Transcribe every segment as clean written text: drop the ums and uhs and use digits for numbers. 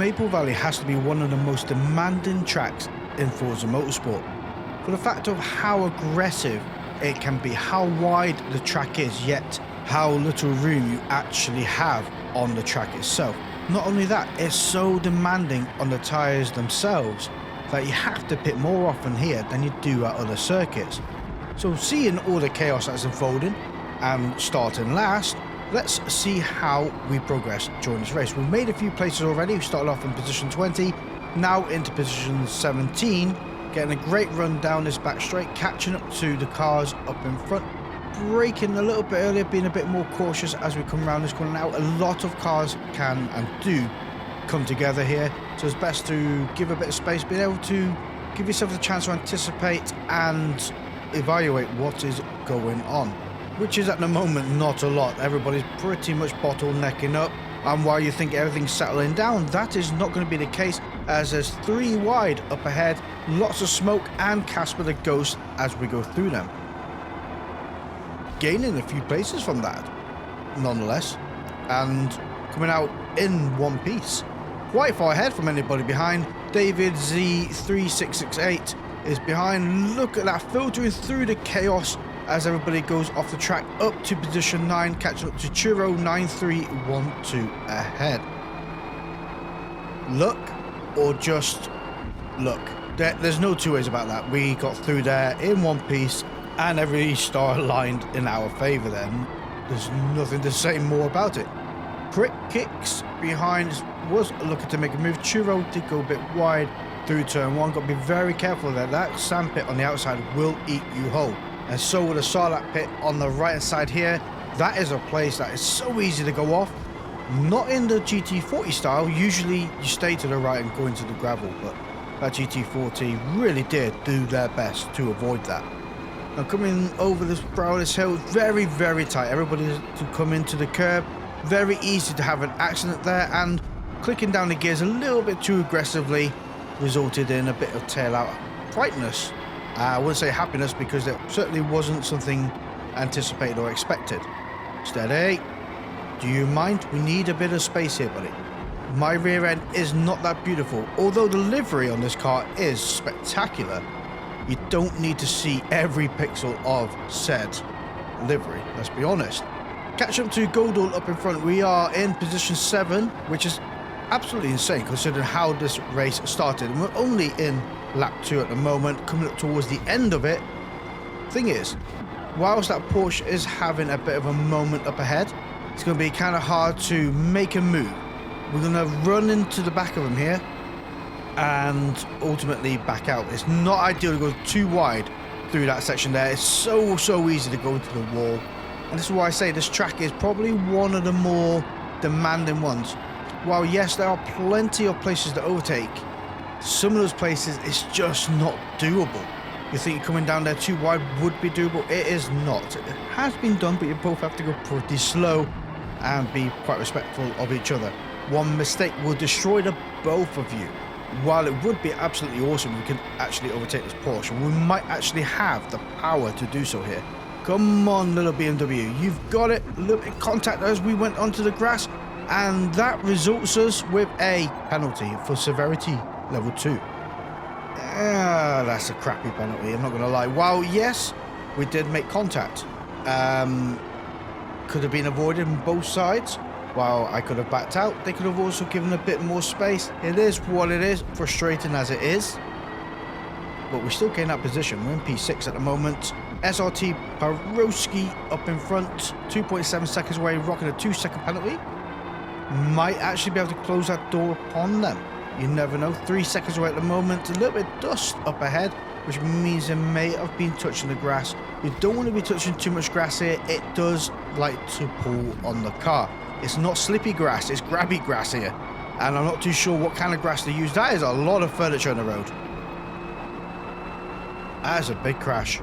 Maple Valley has to be one of the most demanding tracks in Forza Motorsport for the fact of how aggressive it can be, how wide the track is, yet how little room you actually have on the track itself. Not only that, it's so demanding on the tyres themselves that you have to pit more often here than you do at other circuits. So seeing all the chaos that's unfolding and starting last, let's see how we progress during this race. We've made a few places already. We started off in position 20, now into position 17, getting a great run down this back straight, catching up to the cars up in front, braking a little bit earlier, being a bit more cautious as we come around this corner. Now a lot of cars can and do come together here, so it's best to give a bit of space, being able to give yourself the chance to anticipate and evaluate what is going on, which is at the moment not a lot. Everybody's pretty much bottlenecking up, and while you think everything's settling down, that is not going to be the case, as there's 3 wide up ahead, lots of smoke and Casper the Ghost as we go through them, gaining a few places from that nonetheless, and coming out in one piece, quite far ahead from anybody behind. David Z3668 is behind. Look at that, filtering through the chaos as everybody goes off the track up to position 9, catching up to Churro 9312 ahead. Luck or just luck? There's no two ways about that. We got through there in one piece and every star aligned in our favour then. There's nothing to say more about it. Prick Kicks behind was looking to make a move. Churro did go a bit wide through turn 1. Got to be very careful there. That sand pit on the outside will eat you whole. And so will the Sarlacc pit on the right hand side here. That is a place that is so easy to go off. Not in the GT40 style. Usually you stay to the right and go into the gravel, but that GT40 really did do their best to avoid that. Now coming over this brow of this hill, very, very tight. Everybody to come into the curb. Very easy to have an accident there, and clicking down the gears a little bit too aggressively resulted in a bit of tail out frightness. I wouldn't say happiness, because it certainly wasn't something anticipated or expected. Steady. Do you mind? We need a bit of space here, buddy. My rear end is not that beautiful. Although the livery on this car is spectacular, you don't need to see every pixel of said livery, let's be honest. Catch up to Godal up in front. We are in position 7, which is absolutely insane considering how this race started. And we're only in lap 2 at the moment, coming up towards the end of it. Thing is, whilst that Porsche is having a bit of a moment up ahead, it's going to be kind of hard to make a move. We're going to run into the back of him here and ultimately back out. It's not ideal to go too wide through that section there. It's so easy to go into the wall. And this is why I say this track is probably one of the more demanding ones. While yes, there are plenty of places to overtake, some of those places it's just not doable. You think coming down there too wide would be doable? It is not. It has been done, but you both have to go pretty slow and be quite respectful of each other. One mistake will destroy the both of you. While it would be absolutely awesome if we could actually overtake this Porsche, we might actually have the power to do so here. Come on, little BMW, you've got it. A little bit of contact as we went onto the grass, and that results us with a penalty for severity level 2. That's a crappy penalty, I'm not going to lie. While yes, we did make contact, could have been avoided on both sides. While I could have backed out, they could have also given a bit more space. It is what it is, frustrating as it is, but we still gain that position. We're in P6 at the moment. SRT Paroski up in front, 2.7 seconds away, rocking a 2-second penalty. Might actually be able to close that door upon them. You never know. 3 seconds away at the moment. A little bit of dust up ahead, which means it may have been touching the grass. You don't want to be touching too much grass here. It does like to pull on the car. It's not slippy grass, it's grabby grass here. And I'm not too sure what kind of grass they use. That is a lot of furniture on the road. That is a big crash.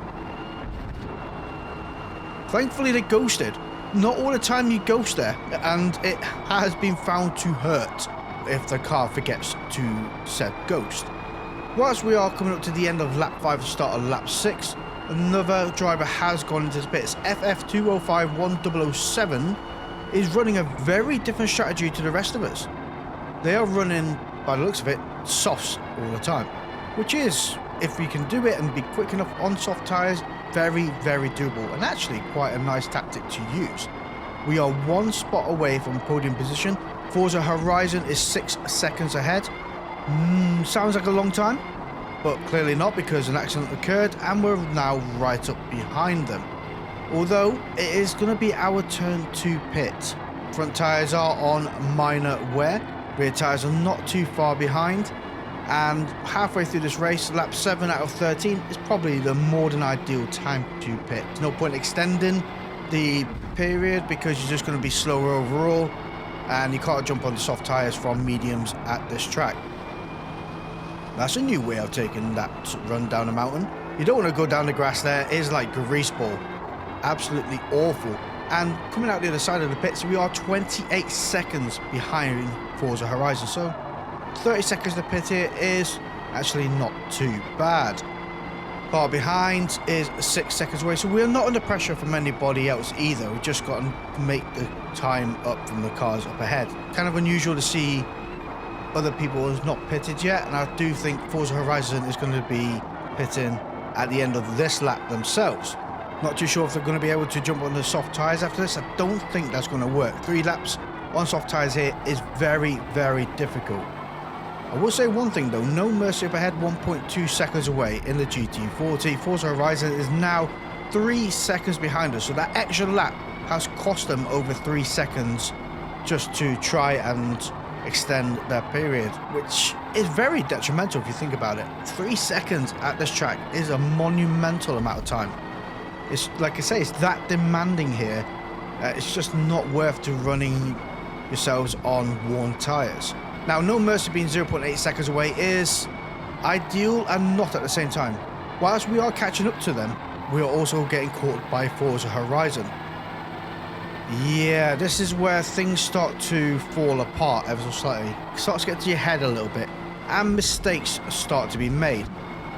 Thankfully they ghosted. Not all the time you ghost there, and it has been found to hurt if the car forgets to set ghost. Whilst we are coming up to the end of lap 5 and start of lap 6, another driver has gone into the pits. FF2051-007 is running a very different strategy to the rest of us. They are running by the looks of it, softs all the time. Which is, if we can do it and be quick enough on soft tyres, very, very doable. And actually quite a nice tactic to use. We are 1 spot away from podium position. Forza Horizon is 6 seconds ahead. Sounds like a long time, but clearly not, because an accident occurred and we're now right up behind them. Although it is going to be our turn to pit. Front tyres are on minor wear, rear tyres are not too far behind, and halfway through this race, lap 7 out of 13 is probably the more than ideal time to pit. There's no point extending the period because you're just going to be slower overall, and you can't jump on the soft tyres from mediums at this track. That's a new way of taking that run down a mountain. You don't want to go down the grass there. It is like grease ball. Absolutely awful. And coming out the other side of the pits, we are 28 seconds behind Forza Horizon. So 30 seconds to pit here is actually not too bad. Far behind is 6 seconds away, so we're not under pressure from anybody else either. We've just got to make the time up from the cars up ahead. Kind of unusual to see other people who's not pitted yet, and I do think Forza Horizon is going to be pitting at the end of this lap themselves. Not too sure if they're going to be able to jump on the soft tyres after this. I don't think that's going to work. 3 laps on soft tyres here is very, very difficult. I will say one thing though, no mercy up ahead, 1.2 seconds away in the GT40. Forza Horizon is now 3 seconds behind us, so that extra lap has cost them over 3 seconds just to try and extend their period, which is very detrimental if you think about it. 3 seconds at this track is a monumental amount of time. It's like I say, it's that demanding here. It's just not worth to running yourselves on worn tyres. Now, no mercy being 0.8 seconds away is ideal and not at the same time. Whilst we are catching up to them, we are also getting caught by Forza Horizon. Yeah, this is where things start to fall apart ever so slightly. It starts to get to your head a little bit, and mistakes start to be made.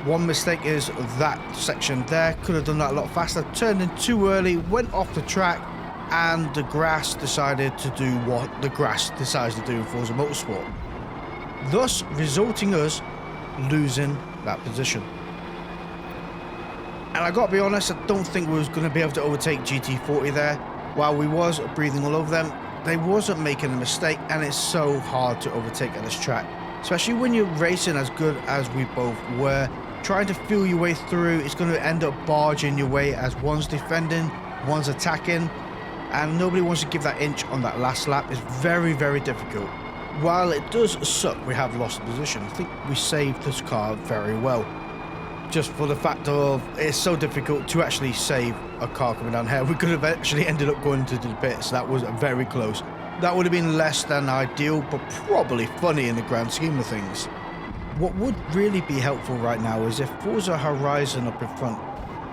One mistake is that section there. Could have done that a lot faster. Turned in too early, went off the track, and the grass decided to do what the grass decides to do in Forza Motorsport, thus resulting us losing that position. And I gotta be honest, I don't think we was going to be able to overtake GT40 there. While we was breathing all over them, they wasn't making a mistake, and it's so hard to overtake at this track, especially when you're racing as good as we both were. Trying to feel your way through, it's going to end up barging your way as one's defending, one's attacking, and nobody wants to give that inch on that last lap. It's very, very difficult. While it does suck we have lost the position, I think we saved this car very well. Just for the fact of it's so difficult to actually save a car coming down here. We could have actually ended up going to the pits. That was very close. That would have been less than ideal, but probably funny in the grand scheme of things. What would really be helpful right now is if Forza Horizon up in front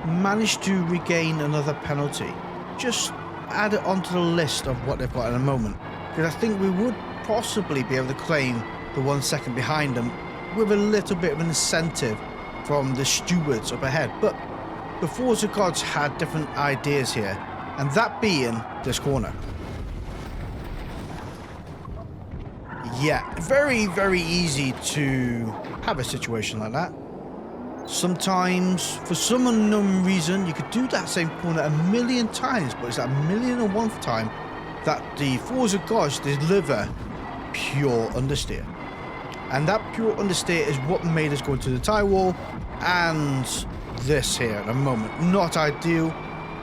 managed to regain another penalty. Just add it onto the list of what they've got at the moment, because I think we would possibly be able to claim the 1 second behind them with a little bit of an incentive from the stewards up ahead. But the Forza gods had different ideas here, and that being this corner. Yeah, very, very easy to have a situation like that. Sometimes, for some unknown reason, you could do that same corner a million times, but it's that 1,000,001th time that the Forza gods deliver pure understeer. And that pure understeer is what made us go into the tyre wall, and this here at the moment. Not ideal.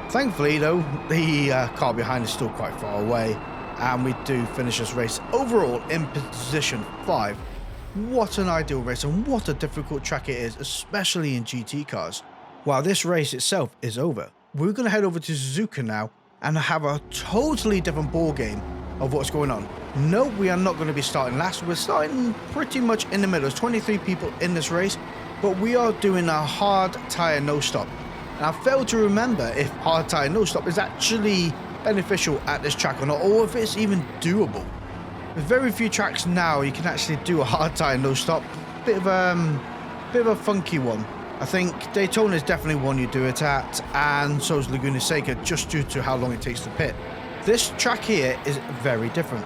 Thankfully, though, the car behind is still quite far away, and we do finish this race overall in position 5. What an ideal race, and what a difficult track it is, especially in GT cars. While this race itself is over, we're going to head over to Suzuka now and have a totally different ball game of what's going on. No, we are not going to be starting last. We're starting pretty much in the middle. There's 23 people in this race, but we are doing a hard tyre no stop. And I failed to remember if hard tyre no stop is actually beneficial at this track or not, or if it's even doable. There's very few tracks now you can actually do a hard tyre no stop. Bit of a funky one. I think Daytona is definitely one you do it at, and so is Laguna Seca, just due to how long it takes to pit. This track here is very different.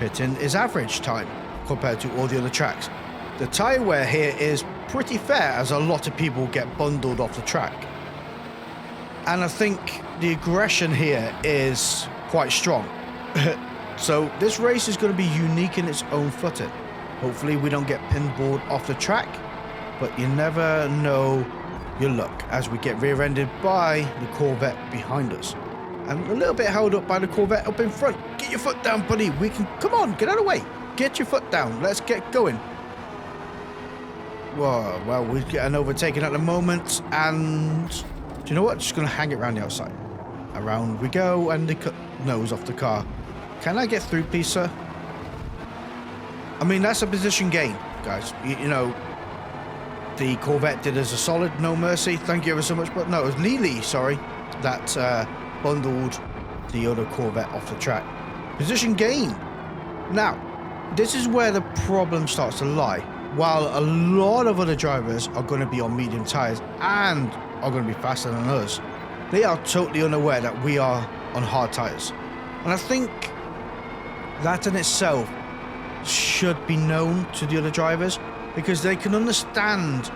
Pitting is average time. compared to all the other tracks. The tyre wear here is pretty fair, as a lot of people get bundled off the track. And I think the aggression here is quite strong. So this race is going to be unique in its own footing. Hopefully we don't get pinballed off the track, but you never know your luck as we get rear-ended by the Corvette behind us. And a little bit held up by the Corvette up in front. Get your foot down, buddy. We can, come on, get out of the way. Get your foot down. Let's get going. Whoa, well, we're getting overtaken at the moment, and do you know what? Just going to hang it around the outside. Around we go, and they cut nose off the car. Can I get through, please, sir? I mean, that's a position gain, guys. You know, the Corvette did us a solid, no mercy. Thank you ever so much. But no, it was Lily, sorry, that bundled the other Corvette off the track. Position gain. Now, this is where the problem starts to lie. While a lot of other drivers are going to be on medium tyres and are going to be faster than us, they are totally unaware that we are on hard tyres. And I think that in itself should be known to the other drivers, because they can understand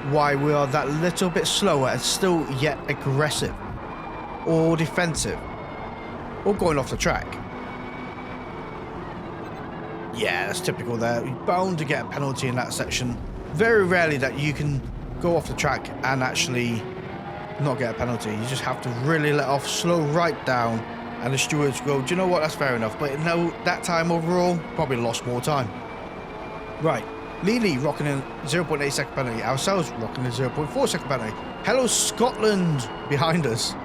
why we are that little bit slower and still yet aggressive or defensive or going off the track. Yeah, that's typical there. You're bound to get a penalty in that section. Very rarely that you can go off the track and actually not get a penalty. You just have to really let off, slow right down, and the stewards go, do you know what, that's fair enough. But no, that time overall, probably lost more time. Right, Lily rocking in 0.8 second penalty, ourselves rocking in 0.4 second penalty. Hello Scotland behind us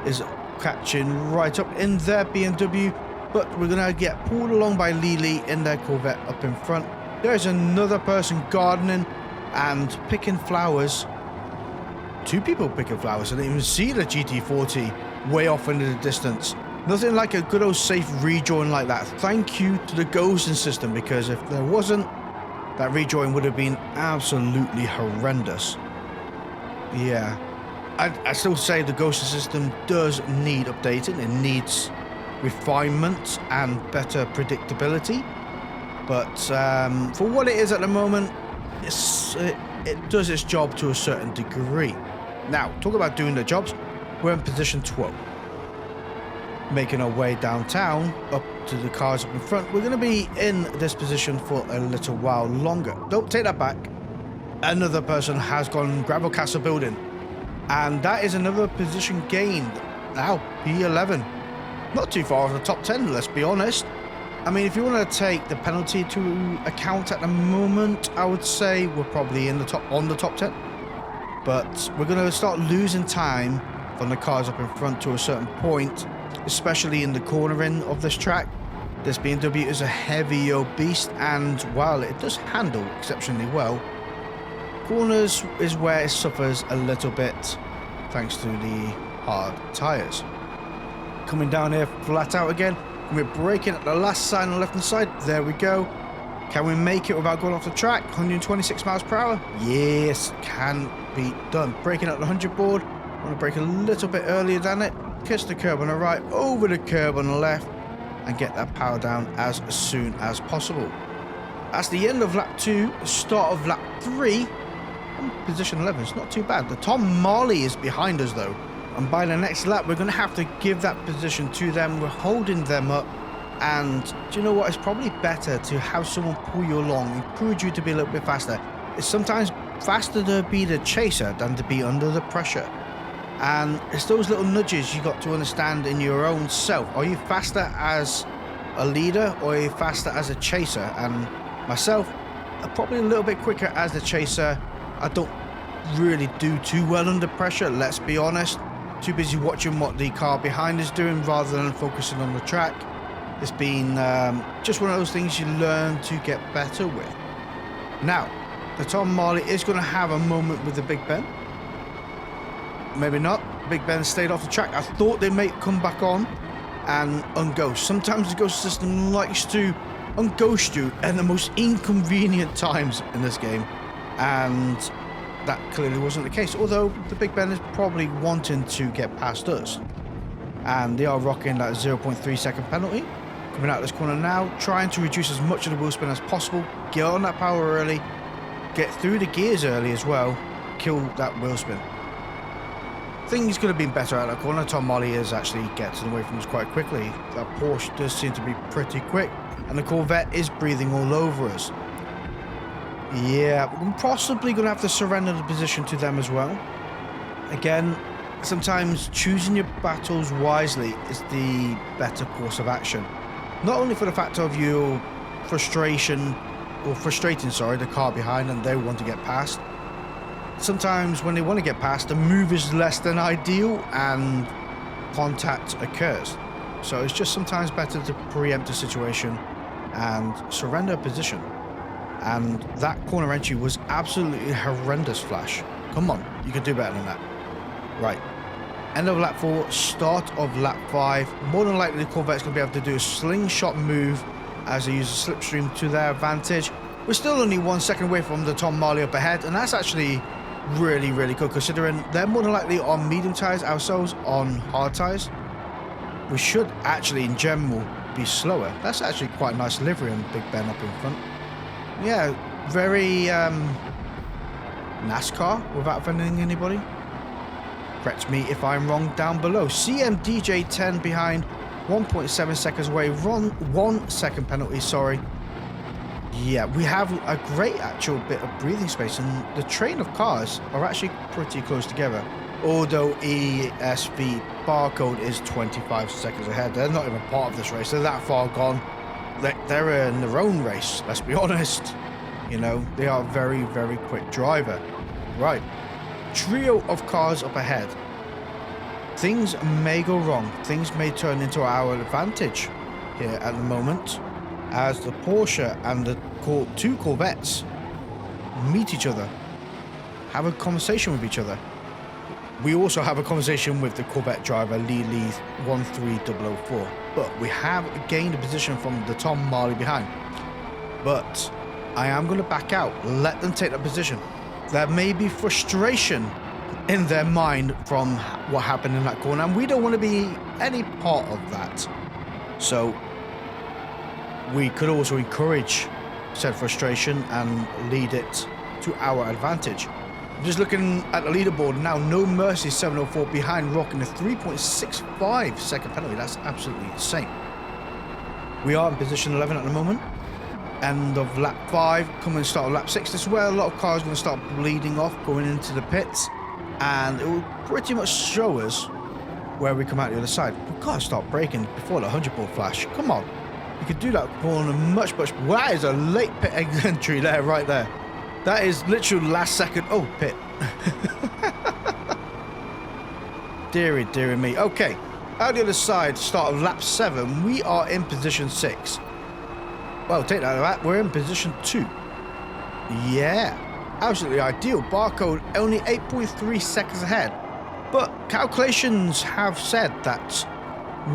is catching right up in their BMW, but we're going to get pulled along by Lily in their Corvette up in front. There's another person gardening and picking flowers. Two people picking flowers. I didn't even see the GT40 way off into the distance. Nothing like a good old safe rejoin like that. Thank you to the ghosting system, because if there wasn't, that rejoin would have been absolutely horrendous. Yeah. I still say the ghosting system does need updating. It needs refinement and better predictability. But for what it is at the moment, it does its job to a certain degree. Now, talk about doing the jobs. We're in position 12. Making our way downtown up to the cars up in front. We're going to be in this position for a little while longer. Don't take that back. Another person has gone Gravel Castle building, and that is another position gained. Now P11, not too far off the top 10, let's be honest. I mean, if you want to take the penalty to account at the moment, I would say we're probably in the top 10. But we're going to start losing time from the cars up in front to a certain point, especially in the cornering of this track. This BMW is a heavy old beast, and while it does handle exceptionally well, corners is where it suffers a little bit thanks to the hard tyres. Coming down here flat out again, we're braking at the last sign on the left hand side. There we go. Can we make it without going off the track? 126 miles per hour? Yes, can be done. Braking at the 100 board. I want to brake a little bit earlier than it. Kiss the curb on the right, over the curb on the left, and get that power down as soon as possible. That's the end of lap 2, start of lap 3. Position 11, it's not too bad. The Tom Marley is behind us though, and by the next lap we're going to have to give that position to them. We're holding them up, and do you know what, it's probably better to have someone pull you along, encourage you to be a little bit faster. It's sometimes faster to be the chaser than to be under the pressure, and it's those little nudges you got to understand in your own self. Are you faster as a leader, or are you faster as a chaser? And myself, I'm probably a little bit quicker as the chaser. I don't really do too well under pressure, let's be honest. Too busy watching what the car behind is doing rather than focusing on the track. It's been just one of those things you learn to get better with. Now, the Tom Marley is going to have a moment with the Big Ben. Maybe not. Big Ben stayed off the track. I thought they may come back on and unghost. Sometimes the ghost system likes to unghost you at the most inconvenient times in this game, and that clearly wasn't the case, although the Big Ben is probably wanting to get past us, and they are rocking that 0.3 second penalty Coming out of this corner now, trying to reduce as much of the wheel spin as possible. Get on that power early. Get through the gears early as well. Kill that wheel spin. Things could have been better out of that corner. Tom Molly is actually getting away from us quite quickly. That Porsche does seem to be pretty quick. And the Corvette is breathing all over us. Yeah, we're possibly going to have to surrender the position to them as well. Again, sometimes choosing your battles wisely is the better course of action. Not only for the fact of your frustrating the car behind and they want to get past. Sometimes when they want to get past, the move is less than ideal and contact occurs. So it's just sometimes better to preempt the situation and surrender a position. And that corner entry was absolutely horrendous, Flash. Come on, you can do better than that. Right. End of lap 4, start of lap 5. More than likely the Corvette's going to be able to do a slingshot move as they use the slipstream to their advantage. We're still only 1 second away from the Tom Marley up ahead, and that's actually really, really good considering they're more than likely on medium tyres, ourselves on hard tyres. We should actually, in general, be slower. That's actually quite a nice livery on Big Ben up in front. Yeah, very NASCAR without offending anybody. Correct me if I'm wrong down below. CMDJ10 behind, 1.7 seconds away. 1 second penalty, sorry. Yeah, we have a great actual bit of breathing space, and the train of cars are actually pretty close together. Although ESV barcode is 25 seconds ahead. They're not even part of this race. They're that far gone. They're in their own race, let's be honest. You know, they are a very, very quick driver. Right. Trio of cars up ahead. Things may go wrong. Things may turn into our advantage here at the moment, as the Porsche and the two Corvettes meet each other, have a conversation with each other. We also have a conversation with the Corvette driver, Lee 13004. But we have gained a position from the Tom Marley behind. But I am going to back out. Let them take that position. There may be frustration in their mind from what happened in that corner, and we don't want to be any part of that. So we could also encourage said frustration and lead it to our advantage. I'm just looking at the leaderboard now. No Mercy 704 behind, rocking a 3.65 second penalty. That's absolutely insane. We are in position 11 at the moment. End of lap 5, coming start of lap 6. This is where a lot of cars are going to start bleeding off, going into the pits, and it will pretty much show us where we come out the other side. We've got to start braking before the 100 ball flash. Come on. You could do that corner much. Well, that is a late pit entry there, right there. That is literally last second. Oh, pit. Deary me. Okay, out the other side, start of lap 7, we are in position 6. Well, take that out of that, we're in position 2. Yeah, absolutely ideal. Barcode only 8.3 seconds ahead. But calculations have said that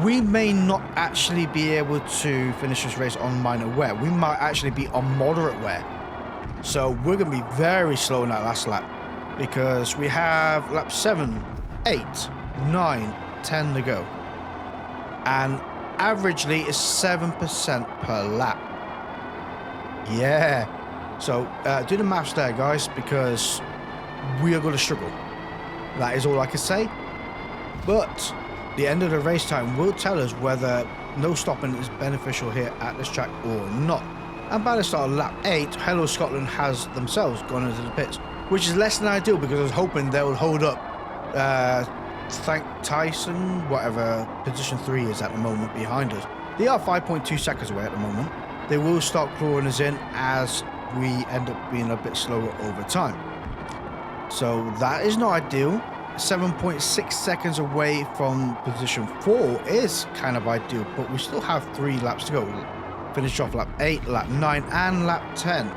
we may not actually be able to finish this race on minor wear. We might actually be on moderate wear. So we're going to be very slow in that last lap, because we have lap 7, 8, 9, 10 to go. And averagely is 7% per lap. Yeah. So do the maths there, guys, because we are going to struggle. That is all I can say. But the end of the race time will tell us whether no stopping is beneficial here at this track or not. And by the start of lap 8, Hello Scotland has themselves gone into the pits, which is less than ideal, because I was hoping they would hold up Thank Tyson, whatever position 3 is at the moment behind us. They are 5.2 seconds away at the moment. They will start clawing us in as we end up being a bit slower over time. So that is not ideal. 7.6 seconds away from position 4 is kind of ideal, but we still have 3 laps to go. Finish off lap 8, lap 9 and lap 10,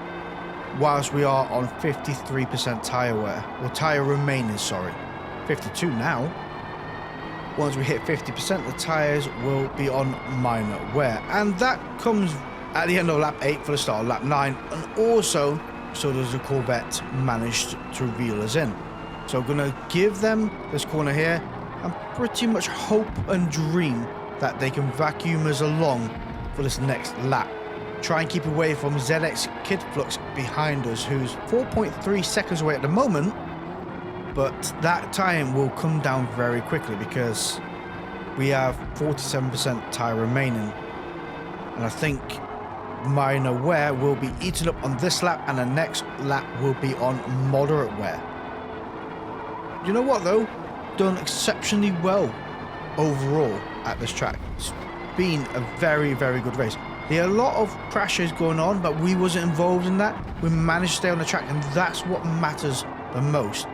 whilst we are on 53% tyre wear, or tyre remaining, sorry. 52 now. Once we hit 50%, the tyres will be on minor wear, and that comes at the end of lap 8 for the start of lap 9, and also so does the Corvette managed to reel us in. So I'm going to give them this corner here and pretty much hope and dream that they can vacuum us along for this next lap. Try and keep away from ZX Kid Flux behind us, who's 4.3 seconds away at the moment. But that time will come down very quickly because we have 47% tyre remaining. And I think minor wear will be eaten up on this lap, and the next lap will be on moderate wear. You know what though? Done exceptionally well overall at this track. It's been a very, very good race. There are a lot of crashes going on, but we wasn't involved in that. We managed to stay on the track, and that's what matters the most.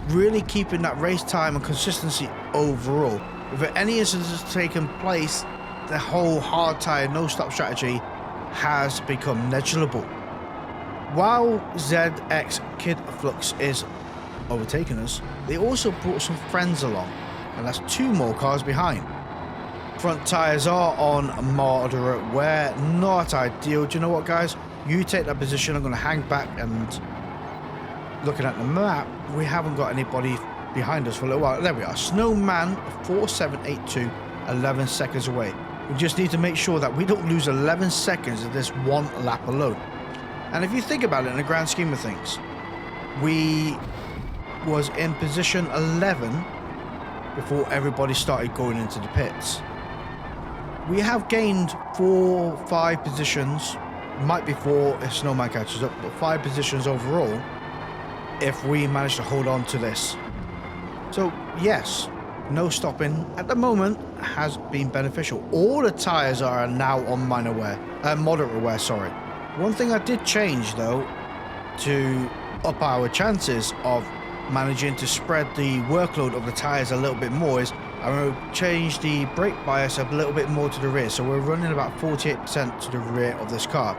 Really keeping that race time and consistency overall. If any incidents have taken place, the whole hard tyre, no stop strategy has become negligible. While ZX Kid Flux is overtaking us, they also brought some friends along, and that's 2 more cars behind. Front tyres are on moderate wear, not ideal. Do you know what, guys? You take that position, I'm going to hang back, and looking at the map, we haven't got anybody behind us for a little while. There we are. Snowman 4782, 11 seconds away. We just need to make sure that we don't lose 11 seconds of this one lap alone. And if you think about it in the grand scheme of things, we was in position 11 before everybody started going into the pits. We have gained 4, 5 positions, might be 4 if Snowman catches up, but 5 positions overall if we manage to hold on to this. So yes, no stopping at the moment has been beneficial. All the tyres are now on minor wear, moderate wear, sorry. One thing I did change though to up our chances of managing to spread the workload of the tyres a little bit more is I'm going to change the brake bias a little bit more to the rear. So we're running about 48% to the rear of this car,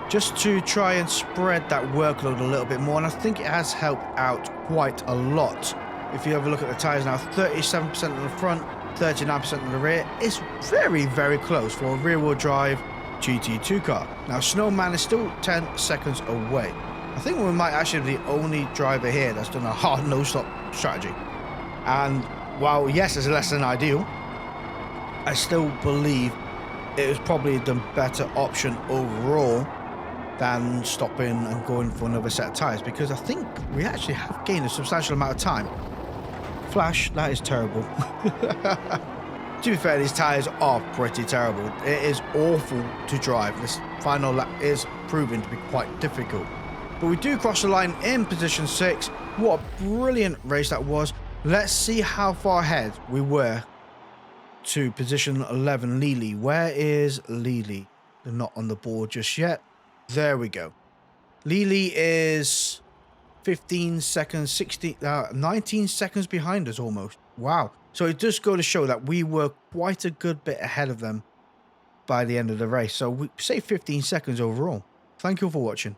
just to try and spread that workload a little bit more. And I think it has helped out quite a lot. If you have a look at the tyres now, 37% in the front, 39% in the rear. It's very, very close for a rear-wheel drive GT2 car. Now, Snowman is still 10 seconds away. I think we might actually be the only driver here that's done a hard no-stop strategy. And while, yes, it's less than ideal, I still believe it was probably the better option overall than stopping and going for another set of tyres, because I think we actually have gained a substantial amount of time. Flash, that is terrible. To be fair, these tyres are pretty terrible. It is awful to drive. This final lap is proving to be quite difficult. But we do cross the line in position 6. What a brilliant race that was. Let's see how far ahead we were to position 11, Lily. Where is Lily? They're not on the board just yet. There we go. Lily is 15 seconds, 19 seconds behind us almost. Wow. So it does go to show that we were quite a good bit ahead of them by the end of the race. So we say 15 seconds overall. Thank you for watching.